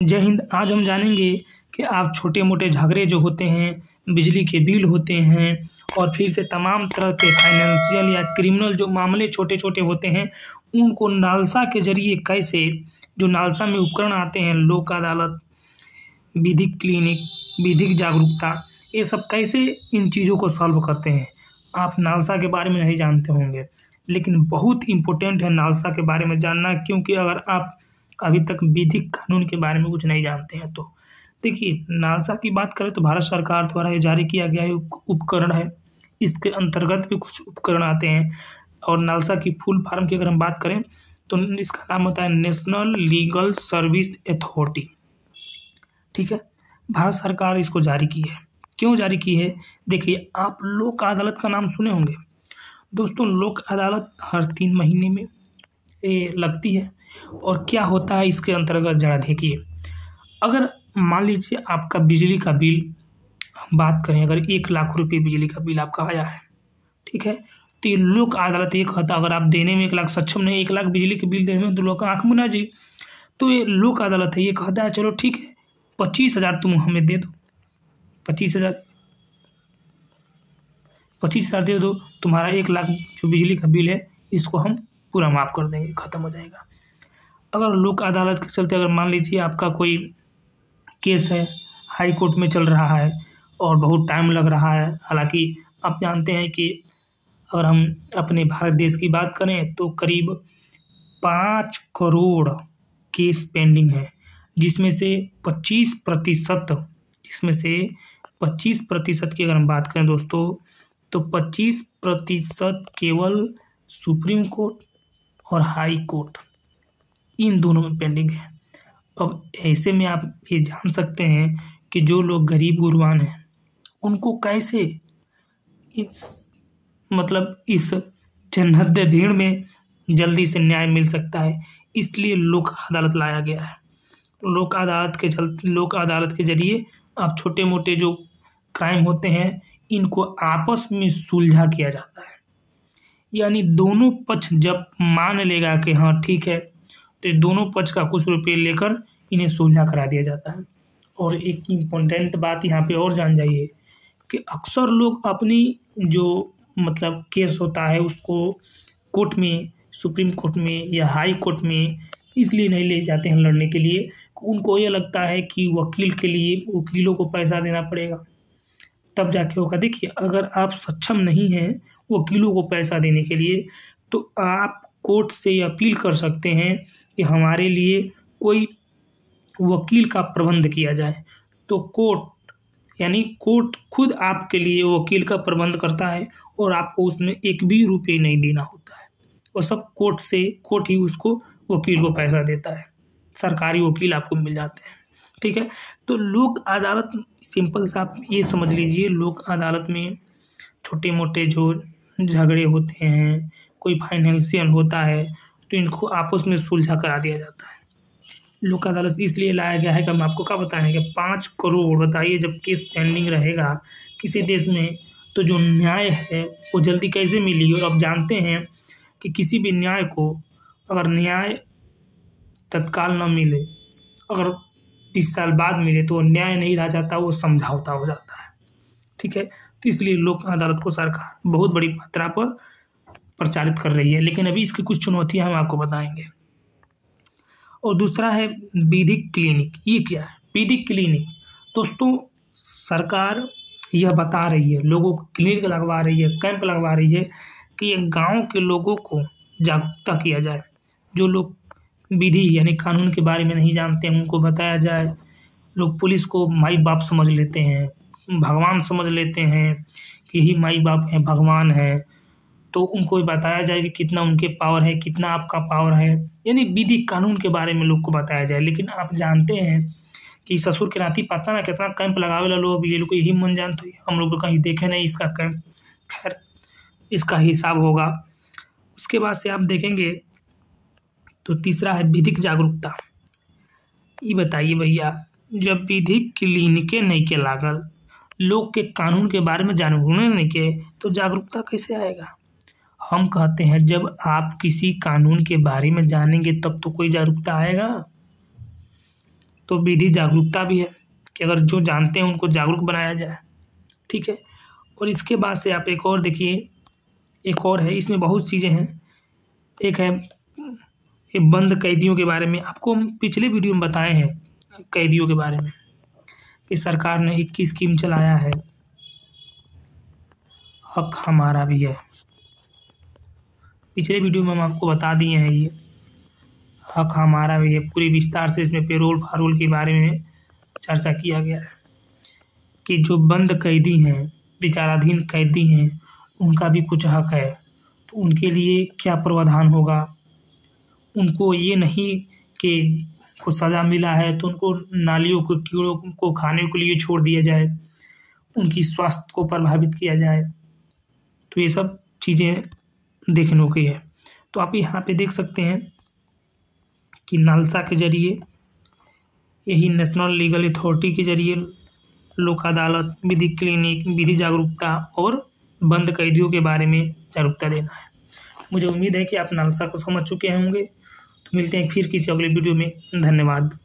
जय हिंद। आज हम जानेंगे कि आप छोटे-मोटे झगड़े जो होते हैं, बिजली के बिल होते हैं और फिर से तमाम तरह के फाइनेंशियल या क्रिमिनल जो मामले छोटे-छोटे होते हैं, उनको नालसा के ज़रिए कैसे जो नालसा में उपकरण आते हैं, लोक अदालत, विधिक क्लिनिक, विधिक जागरूकता, ये सब कैसे इन चीज़ों को सॉल्व करते हैं। आप नालसा के बारे में नहीं जानते होंगे, लेकिन बहुत इम्पोर्टेंट है नालसा के बारे में जानना, क्योंकि अगर आप अभी तक विधिक कानून के बारे में कुछ नहीं जानते हैं तो देखिए, नालसा की बात करें तो भारत सरकार द्वारा ये जारी किया गया उपकरण है। इसके अंतर्गत भी कुछ उपकरण आते हैं और नालसा की फुल फॉर्म की अगर हम बात करें तो इसका नाम होता है नेशनल लीगल सर्विस अथॉरिटी। ठीक है, भारत सरकार इसको जारी की है। क्यों जारी की है? देखिए, आप लोक अदालत का नाम सुने होंगे। दोस्तों, लोक अदालत हर 3 महीने में ये लगती है। और क्या होता है इसके अंतर्गत ज़रा देखिए, अगर मान लीजिए आपका बिजली का बिल, हम बात करें अगर 1 लाख रुपये बिजली का बिल आपका आया है, ठीक है, तो ये लोक अदालत ये कहता अगर आप देने में 1 लाख सक्षम नहीं, 1 लाख बिजली के बिल देने में तो लोग आँख मुना जी। तो ये लोक अदालत है, ये कहता है चलो ठीक है 25,000 तुम हमें दे दो, 25,000 दे दो, तुम्हारा 1 लाख जो बिजली का बिल है इसको हम पूरा माफ़ कर देंगे, ख़त्म हो जाएगा। अगर लोक अदालत के चलते अगर मान लीजिए आपका कोई केस है, हाई कोर्ट में चल रहा है और बहुत टाइम लग रहा है, हालांकि आप जानते हैं कि अगर हम अपने भारत देश की बात करें तो करीब 5 करोड़ केस पेंडिंग है, जिसमें से 25% की अगर हम बात करें दोस्तों तो 25% केवल सुप्रीम कोर्ट और हाई कोर्ट, इन दोनों में पेंडिंग है। अब ऐसे में आप ये जान सकते हैं कि जो लोग गरीब गुरबान हैं उनको कैसे इस जन्नत भीड़ में जल्दी से न्याय मिल सकता है। इसलिए लोक अदालत लाया गया है। लोक अदालत के जरिए आप छोटे मोटे जो क्राइम होते हैं इनको आपस में सुलझा किया जाता है। यानी दोनों पक्ष जब मान लेगा कि हाँ ठीक है, तो दोनों पक्ष का कुछ रुपये लेकर इन्हें सुलझा करा दिया जाता है। और एक इम्पोर्टेंट बात यहाँ पे और जान जाइए कि अक्सर लोग अपनी जो केस होता है उसको कोर्ट में, सुप्रीम कोर्ट में या हाई कोर्ट में इसलिए नहीं ले जाते हैं लड़ने के लिए, उनको ये लगता है कि वकीलों को पैसा देना पड़ेगा तब जाके होगा। देखिए, अगर आप सक्षम नहीं हैं वकीलों को पैसा देने के लिए तो आप कोर्ट से अपील कर सकते हैं कि हमारे लिए कोई वकील का प्रबंध किया जाए। तो कोर्ट खुद आपके लिए वकील का प्रबंध करता है और आपको उसमें एक भी रुपये नहीं देना होता है। वो सब कोर्ट ही उसको वकील को पैसा देता है, सरकारी वकील आपको मिल जाते हैं। ठीक है, तो लोक अदालत सिंपल सा आप ये समझ लीजिए, लोक अदालत में छोटे मोटे जो झगड़े होते हैं, कोई फाइनेंशियल होता है तो इनको आपस में सुलझा करा दिया जाता है। लोक अदालत इसलिए लाया गया है कि हम आपको क्या बताएंगे, 5 करोड़ बताइए जब केस पेंडिंग रहेगा किसी देश में तो जो न्याय है वो जल्दी कैसे मिलेगी। और आप जानते हैं कि किसी भी न्याय को अगर न्याय तत्काल न मिले, अगर 20 साल बाद मिले तो न्याय नहीं रह जाता, वो समझौता हो जाता है। ठीक है, तो इसलिए लोक अदालत को सरकार बहुत बड़ी मात्रा पर प्रचारित कर रही है, लेकिन अभी इसकी कुछ चुनौतियां हम आपको बताएंगे। और दूसरा है विधिक क्लिनिक। ये क्या है विधिक क्लिनिक? दोस्तों, सरकार यह बता रही है, लोगों को क्लिनिक लगवा रही है, कैंप लगवा रही है कि गांव के लोगों को जागरूकता किया जाए। जो लोग विधि यानी कानून के बारे में नहीं जानते हैं उनको बताया जाए। लोग पुलिस को माई बाप समझ लेते हैं, भगवान समझ लेते हैं कि यही माई बाप हैं, भगवान है, तो उनको बताया जाए कि कितना उनके पावर है, कितना आपका पावर है, यानी विधि कानून के बारे में लोग को बताया जाए। लेकिन आप जानते हैं कि ससुर के नाती पता ना कितना कैंप लगावे ला लोग, ये लोग यही मन जान, तो हम लोग तो कहीं देखे नहीं इसका कैंप। खैर, इसका हिसाब होगा। उसके बाद से आप देखेंगे तो तीसरा है विधिक जागरूकता। ये बताइए भैया, जब विधिक क्लिनिकें नहीं के लागल, लोग के कानून के बारे में जागरूक नहीं के, तो जागरूकता कैसे आएगा? हम कहते हैं जब आप किसी कानून के बारे में जानेंगे तब तो कोई जागरूकता आएगा। तो विधि जागरूकता भी है कि अगर जो जानते हैं उनको जागरूक बनाया जाए, ठीक है। और इसके बाद से आप एक और देखिए, एक और है, इसमें बहुत चीज़ें हैं। एक है ये बंद कैदियों के बारे में, आपको हम पिछले वीडियो में बताए हैं कैदियों के बारे में कि सरकार ने 21 स्कीम चलाया है। हक हमारा भी है, पिछले वीडियो में हम आपको बता दिए हैं। ये हक हमारा भी है, पूरी विस्तार से इसमें पेरोल फारोल के बारे में चर्चा किया गया है कि जो बंद कैदी हैं, विचाराधीन कैदी हैं, उनका भी कुछ हक है। तो उनके लिए क्या प्रावधान होगा, उनको ये नहीं कि को सज़ा मिला है तो उनको नालियों को कीड़ों को खाने के लिए छोड़ दिया जाए, उनकी स्वास्थ्य को प्रभावित किया जाए। तो ये सब चीज़ें देखने की है। तो आप यहाँ पे देख सकते हैं कि नालसा के जरिए, यही नेशनल लीगल अथॉरिटी के जरिए लोक अदालत, विधि क्लिनिक, विधि जागरूकता और बंद कैदियों के बारे में जागरूकता देना है। मुझे उम्मीद है कि आप नालसा को समझ चुके होंगे। तो मिलते हैं फिर किसी अगले वीडियो में। धन्यवाद।